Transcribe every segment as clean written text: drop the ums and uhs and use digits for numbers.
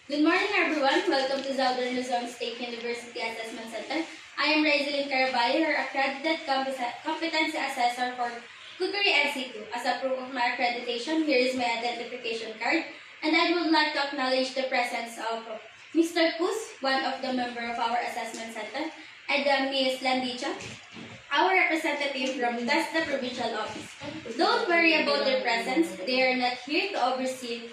Good morning, everyone. Welcome to Southern Luzon State University Assessment Center. I am Raizelin Caraballo, your accredited competency assessor for Cookery NC2. As a proof of my accreditation, here is my identification card, and I would like to acknowledge the presence of Mr. Kus, one of the member of our assessment center, and Ms. Landicha, our representative from TESDA Provincial Office. Don't worry about their presence. They are not here to oversee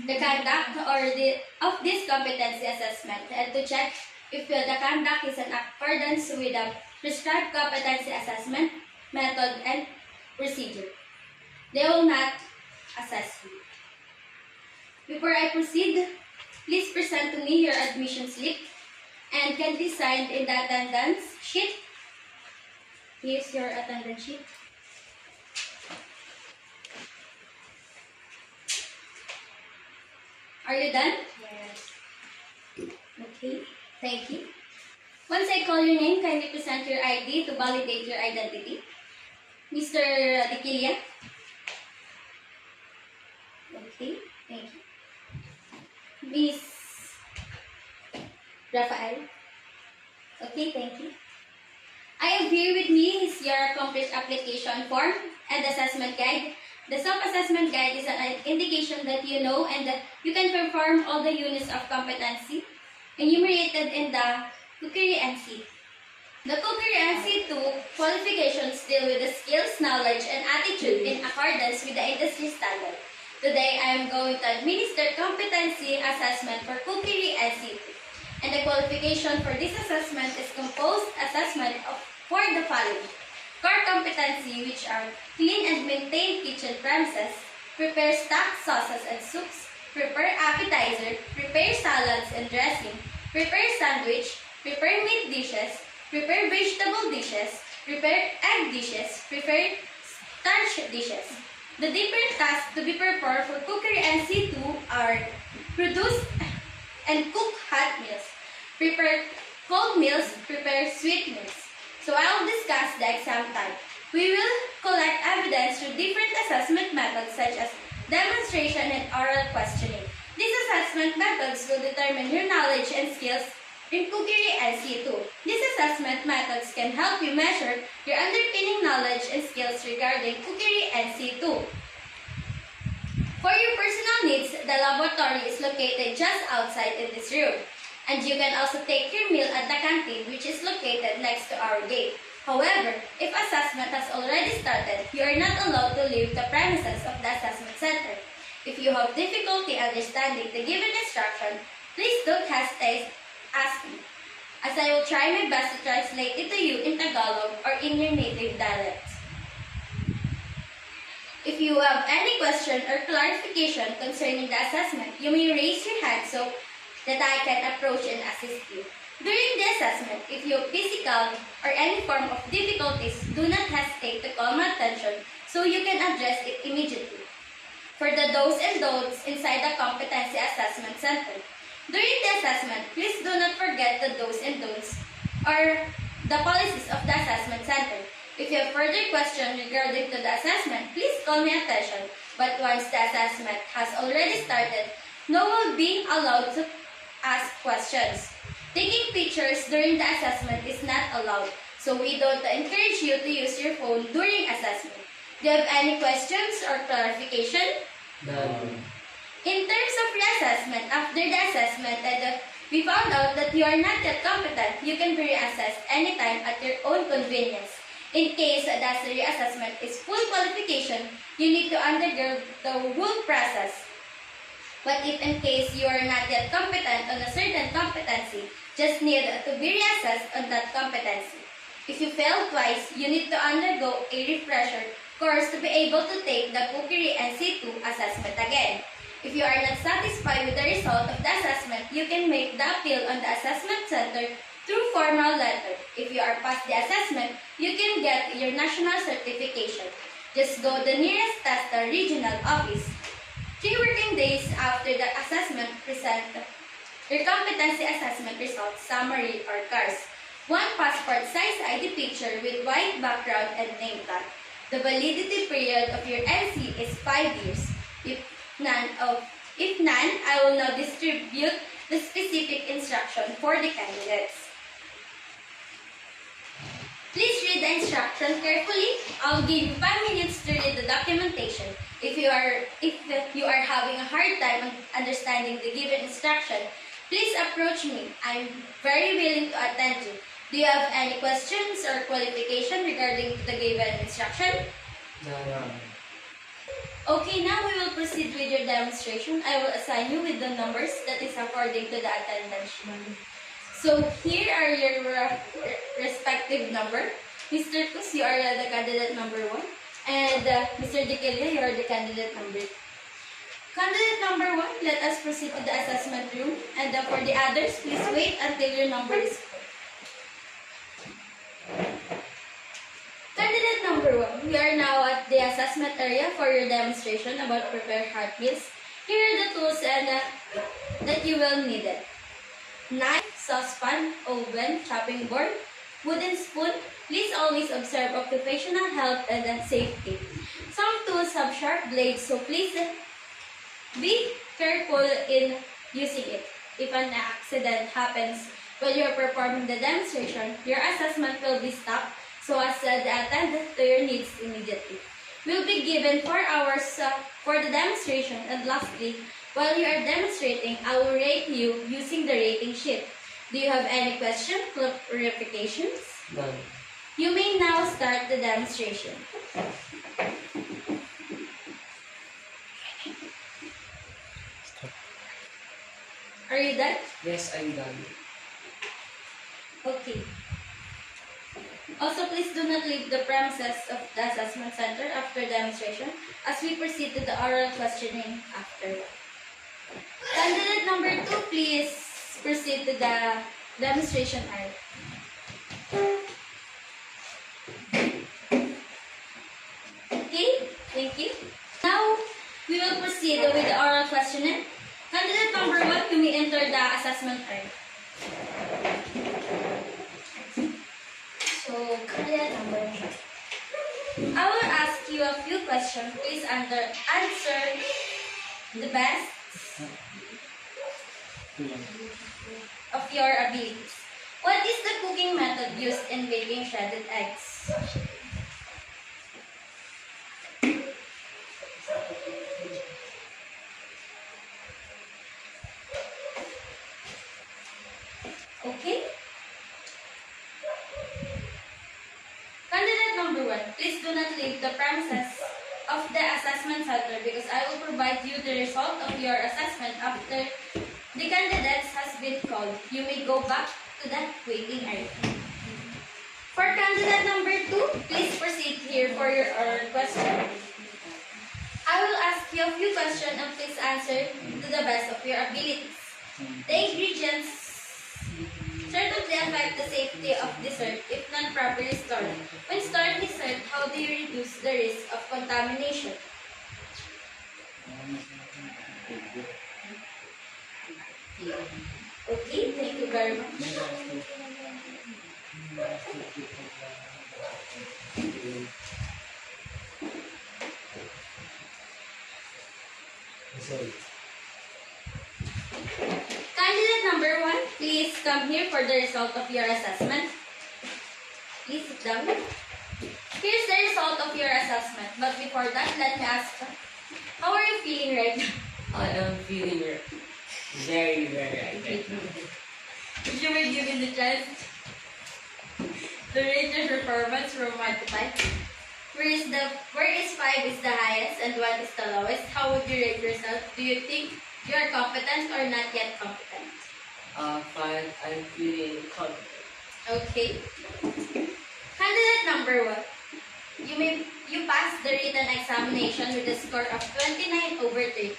the conduct of this competency assessment and to check if the conduct is in accordance with the prescribed competency assessment method and procedure. They will not assess you. Before I proceed, please present to me your admission slip and can be signed in the attendance sheet. Here's your attendance sheet. Are you done? Yes. Okay, thank you. Once I call your name, kindly present your ID to validate your identity. Mr. Diquilia. Okay, thank you. Miss Rafael. Okay, thank you. I have here with me is your complete application form and assessment guide. The self-assessment guide is an indication that you know and that you can perform all the units of competency enumerated in the Cookery NC. The Cookery NC2 qualifications deal with the skills, knowledge, and attitude in accordance with the industry standard. Today, I am going to administer competency assessment for Cookery NC2. And the qualification for this assessment is composed assessment for the following. Core competency, which are clean and maintain kitchen premises, prepare stocked sauces and soups, prepare appetizer, prepare salads and dressing, prepare sandwich, prepare meat dishes, prepare vegetable dishes, prepare egg dishes, prepare starch dishes. The different tasks to be performed for Cookery NC2 are produce and cook hot meals, prepare cold meals, prepare sweet meals. So I will discuss the exam type. We will collect evidence through different assessment methods such as demonstration and oral questioning. These assessment methods will determine your knowledge and skills in Cookery NC2. These assessment methods can help you measure your underpinning knowledge and skills regarding Cookery NC2. For your personal needs, the laboratory is located just outside in this room. And you can also take your meal at the canteen, which is located next to our gate. However, if assessment has already started, you are not allowed to leave the premises of the assessment center. If you have difficulty understanding the given instruction, please don't hesitate asking, as I will try my best to translate it to you in Tagalog or in your native dialect. If you have any question or clarification concerning the assessment, you may raise your hand so that I can approach and assist you. During the assessment, if you have physical or any form of difficulties, do not hesitate to call my attention so you can address it immediately. For the do's and don'ts inside the Competency Assessment Center. During the assessment, please do not forget the do's and don'ts or the policies of the assessment center. If you have further questions regarding to the assessment, please call my attention. But once the assessment has already started, no one will be allowed to ask questions. Taking pictures during the assessment is not allowed, so we don't encourage you to use your phone during assessment. Do you have any questions or clarification? No. In terms of reassessment, after the assessment and we found out that you are not yet competent, you can be reassessed anytime at your own convenience. In case that the reassessment is full qualification, you need to undergo the whole process. But if in case you are not yet competent on a certain competency, just need to be reassessed on that competency. If you fail twice, you need to undergo a refresher course to be able to take the Cookery NC2 assessment again. If you are not satisfied with the result of the assessment, you can make the appeal on the assessment center through formal letter. If you are past the assessment, you can get your national certification. Just go the nearest TESDA regional office. 3 working days after the assessment, present your competency assessment results, summary, or CARS. 1 passport size ID picture with white background and name tag. The validity period of your NC is 5 years. If none, I will now distribute the specific instruction for the candidates. Please read the instruction carefully. I'll give you 5 minutes to read the documentation. If you are having a hard time understanding the given instruction, please approach me. I'm very willing to attend you. Do you have any questions or qualification regarding the given instruction? No. Okay, now we will proceed with your demonstration. I will assign you with the numbers that is according to the attendance sheet. So here are your respective number. Mr. Cruz, you are the candidate number 1. And Mr. Diquelia, you are the candidate number 2. Candidate number 1, let us proceed to the assessment room. And for the others, please wait until your number is called. Candidate number 1, we are now at the assessment area for your demonstration about prepared hot meals. Here are the tools that you will need it. Knife, saucepan, oven, chopping board, wooden spoon. Please always observe occupational health and safety. Some tools have sharp blades, so please be careful in using it. If an accident happens while you are performing the demonstration, your assessment will be stopped so as to attend to your needs immediately. Will be given 4 hours for the demonstration, and lastly, while you are demonstrating, I will rate you using the rating sheet. Do you have any questions, clarifications? None. You may now start the demonstration. Are you done? Yes, I'm done. Okay. Also, please do not leave the premises of the assessment center after demonstration as we proceed to the oral questioning after. Candidate number 2, please proceed to the demonstration area. Okay, thank you. Now, we will proceed with the oral questioning. Candidate number 1, you may enter the assessment area. So, candidate number 1. I will ask you a few questions. Please answer the best of your abilities. What is the cooking method used in baking shredded eggs? Okay. Candidate number 1, please do not leave the premises of the assessment center because I will provide you the result of your assessment after the candidates has been called. You may go back to the waiting area. For candidate number 2, please proceed here for your oral question. I will ask you a few questions and please answer to the best of your abilities. The ingredients certainly affect the safety of dessert if not properly stored. When stored dessert, how do you reduce the risk of contamination? Okay, thank you very much. Sorry. Candidate number 1, please come here for the result of your assessment. Please sit down. Here's the result of your assessment. But before that, let me ask, how are you feeling right now? I am feeling very right now. If you were given the chance to rate your performance from 1 to 5, where is 5 is the highest and 1 is the lowest, how would you rate yourself? Do you think you are competent or not yet competent? 5, I'm feeling confident. Okay. Candidate number 1. You passed the written examination with a score of 29/30.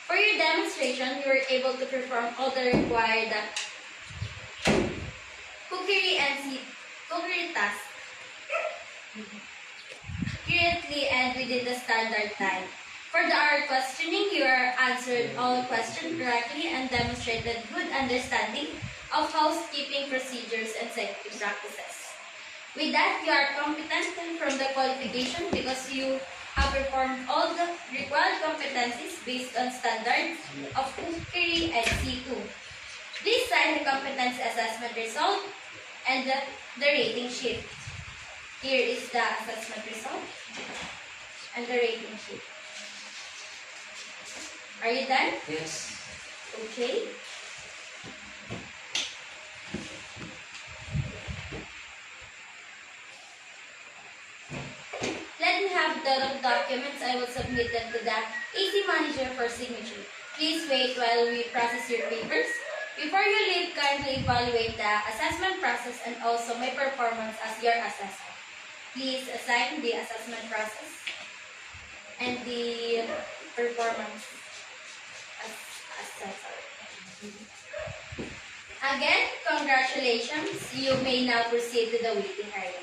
For your demonstration, you were able to perform all the required cookery tasks accurately and within the standard time. For the oral questioning, you answered all questions correctly and demonstrated good understanding of housekeeping procedures and safety practices. With that, you are competent from the qualification because you have performed all the required competencies based on standards of cookery and C2. sign the competency assessment result and the rating sheet. Here is the assessment result and the rating sheet. Are you done? Yes. Okay. Let me have the documents. I will submit them to the AC manager for signature. Please wait while we process your papers. Before you leave, kindly evaluate the assessment process and also my performance as your assessor. Please assign the assessment process and the performance as assessor. Again, congratulations. You may now proceed to the waiting area.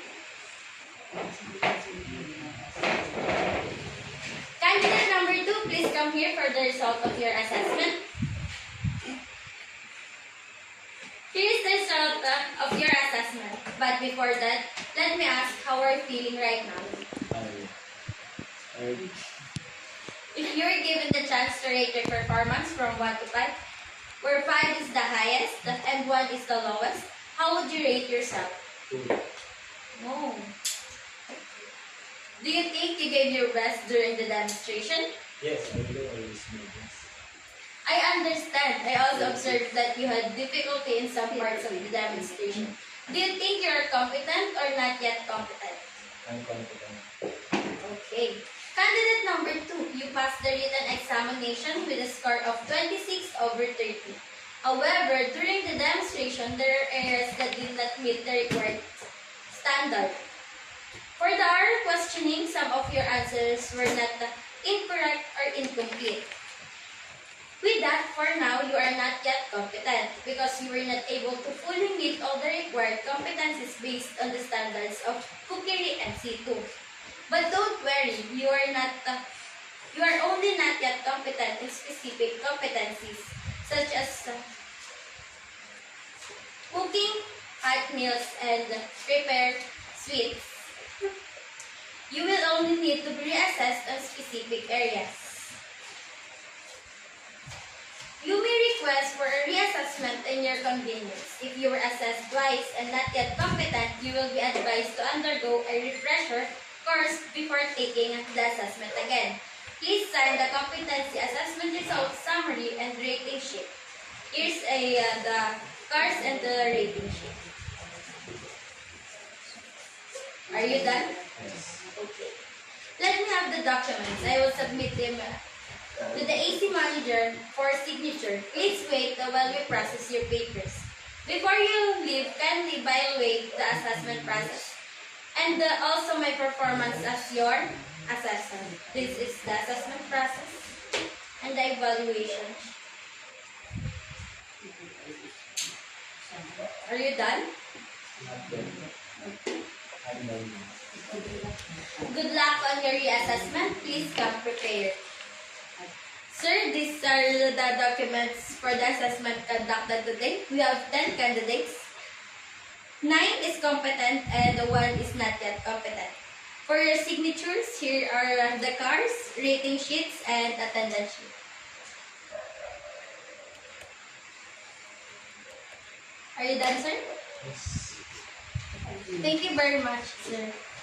Candidate number 2, please come here for the result of your assessment. Here is the result of your assessment. But before that, let me ask, how are you feeling right now? If you were given the chance to rate your performance from 1 to 5, where 5 is the highest and 1 is the lowest, how would you rate yourself? No. Do you think you gave your best during the demonstration? Yes, I will always do this. I understand. I also observed that you had difficulty in some parts of the demonstration. Do you think you are competent or not yet competent? I'm confident. Okay. Candidate number 2, you passed the written examination with a score of 26/30. However, during the demonstration, there are areas that did not meet the required standard. For the oral questioning, some of your answers were not incorrect or incomplete. With that, for now, you are not yet competent because you were not able to fully meet all the required competencies based on the standards of Cookery and C2. But don't worry, you are only not yet competent in specific competencies such as cooking, hot meals, and prepare sweets. You will only need to be reassessed on specific areas. You may request for a reassessment in your convenience. If you were assessed twice and not yet competent, you will be advised to undergo a refresher course before taking the assessment again. Please sign the competency assessment results summary and rating sheet. Here's the course and the rating sheet. Are you done? Yes. Okay. Let me have the documents. I will submit them to the AC manager for signature. Please wait while we process your papers. Before you leave, kindly evaluate the assessment process and also my performance as your assessor. This is the assessment process and the evaluation. Are you done? Not yet. I'm done. Good luck on your reassessment. Please come prepared. Sir, these are the documents for the assessment conducted today. We have 10 candidates. 9 is competent and 1 is not yet competent. For your signatures, here are the cars, rating sheets, and attendance sheet. Are you done, sir? Yes. Thank you very much, sir.